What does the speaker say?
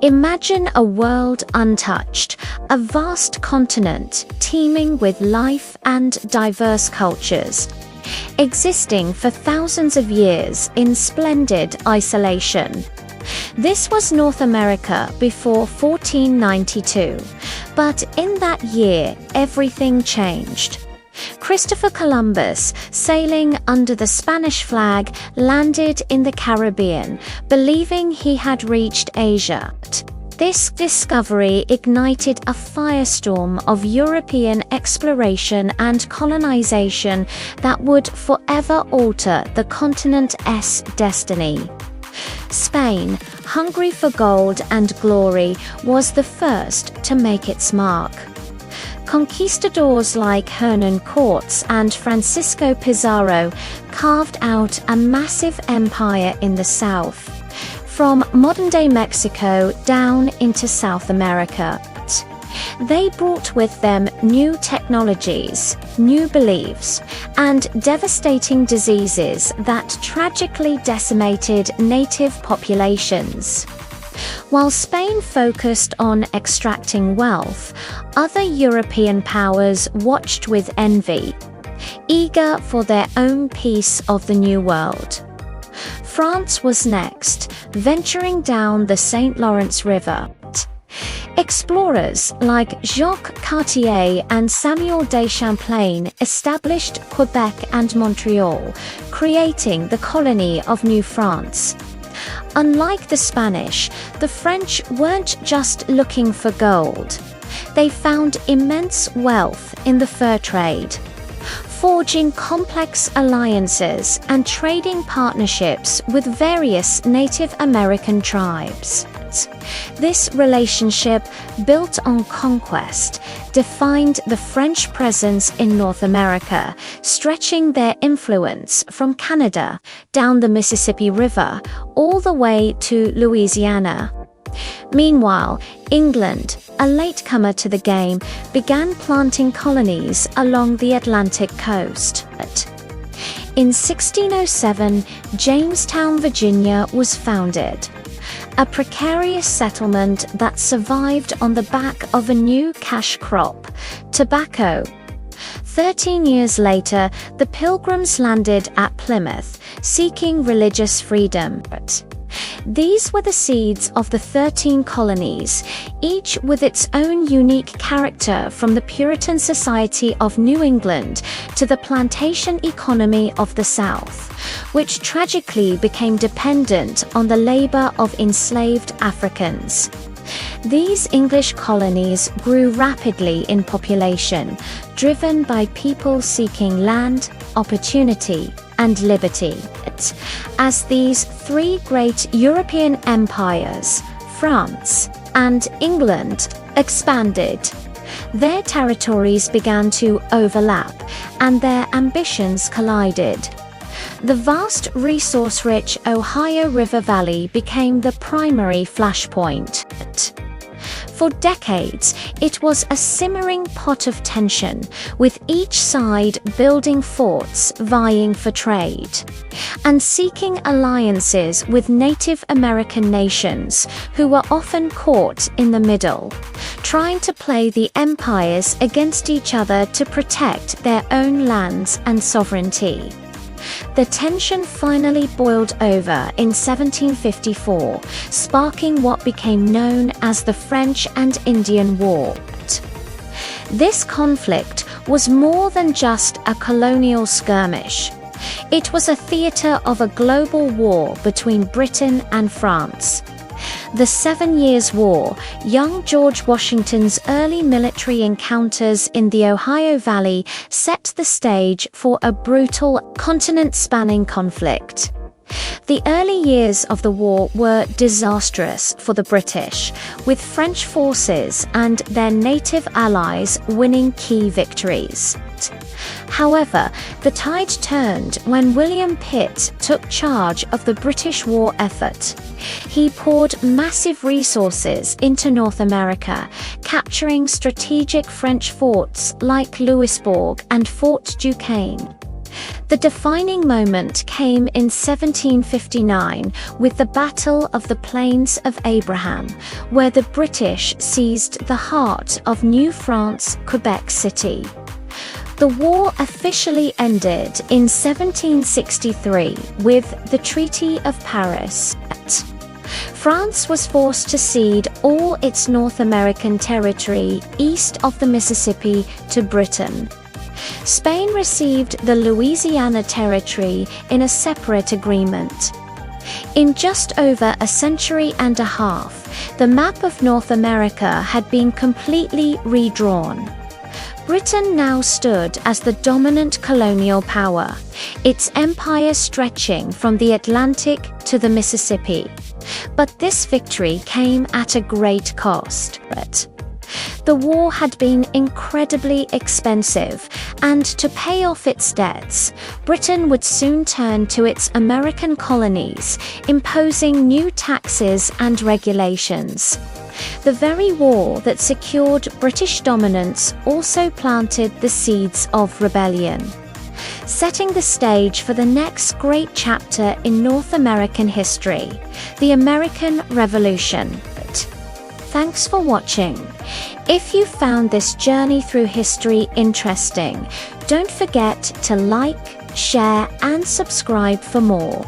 Imagine a world untouched, a vast continent teeming with life and diverse cultures, existing for thousands of years in splendid isolation. This was North America before 1492, but in that year everything changed. Christopher Columbus, sailing under the Spanish flag, landed in the Caribbean, believing he had reached Asia. This discovery ignited a firestorm of European exploration and colonization that would forever alter the continent's destiny. Spain, hungry for gold and glory, was the first to make its mark. Conquistadors like Hernán Cortés and Francisco Pizarro carved out a massive empire in the south, from modern-day Mexico down into South America. They brought with them new technologies, new beliefs, and devastating diseases that tragically decimated native populations. While Spain focused on extracting wealth, other European powers watched with envy, eager for their own piece of the New World. France was next, venturing down the St. Lawrence River. Explorers like Jacques Cartier and Samuel de Champlain established Quebec and Montreal, creating the colony of New France. Unlike the Spanish, the French weren't just looking for gold. They found immense wealth in the fur trade, forging complex alliances and trading partnerships with various Native American tribes. This relationship, built on conquest, defined the French presence in North America, stretching their influence from Canada down the Mississippi River all the way to Louisiana. Meanwhile, England, a latecomer to the game, began planting colonies along the Atlantic coast. In 1607, Jamestown, Virginia was founded, a precarious settlement that survived on the back of a new cash crop, tobacco. 13 years later, the Pilgrims landed at Plymouth, seeking religious freedom. These were the seeds of the 13 colonies, each with its own unique character, from the Puritan society of New England to the plantation economy of the South, which tragically became dependent on the labor of enslaved Africans. These English colonies grew rapidly in population, driven by people seeking land, opportunity, and liberty. As these three great European empires, France and England, expanded, their territories began to overlap and their ambitions collided. The vast resource-rich Ohio River Valley became the primary flashpoint. For decades, it was a simmering pot of tension, with each side building forts vying for trade, and seeking alliances with Native American nations who were often caught in the middle, trying to play the empires against each other to protect their own lands and sovereignty. The tension finally boiled over in 1754, sparking what became known as the French and Indian War. This conflict was more than just a colonial skirmish. It was a theater of a global war between Britain and France. The 7 Years' War, young George Washington's early military encounters in the Ohio Valley, set the stage for a brutal, continent-spanning conflict. The early years of the war were disastrous for the British, with French forces and their native allies winning key victories. However, the tide turned when William Pitt took charge of the British war effort. He poured massive resources into North America, capturing strategic French forts like Louisbourg and Fort Duquesne. The defining moment came in 1759 with the Battle of the Plains of Abraham, where the British seized the heart of New France, Quebec City. The war officially ended in 1763 with the Treaty of Paris. France was forced to cede all its North American territory east of the Mississippi to Britain. Spain received the Louisiana Territory in a separate agreement. In just over a century and a half, the map of North America had been completely redrawn. Britain now stood as the dominant colonial power, its empire stretching from the Atlantic to the Mississippi. But this victory came at a great cost. The war had been incredibly expensive, and to pay off its debts, Britain would soon turn to its American colonies, imposing new taxes and regulations. The very war that secured British dominance also planted the seeds of rebellion, setting the stage for the next great chapter in North American history, the American Revolution. Thanks for watching. If you found this journey through history interesting, don't forget to like, share, and subscribe for more.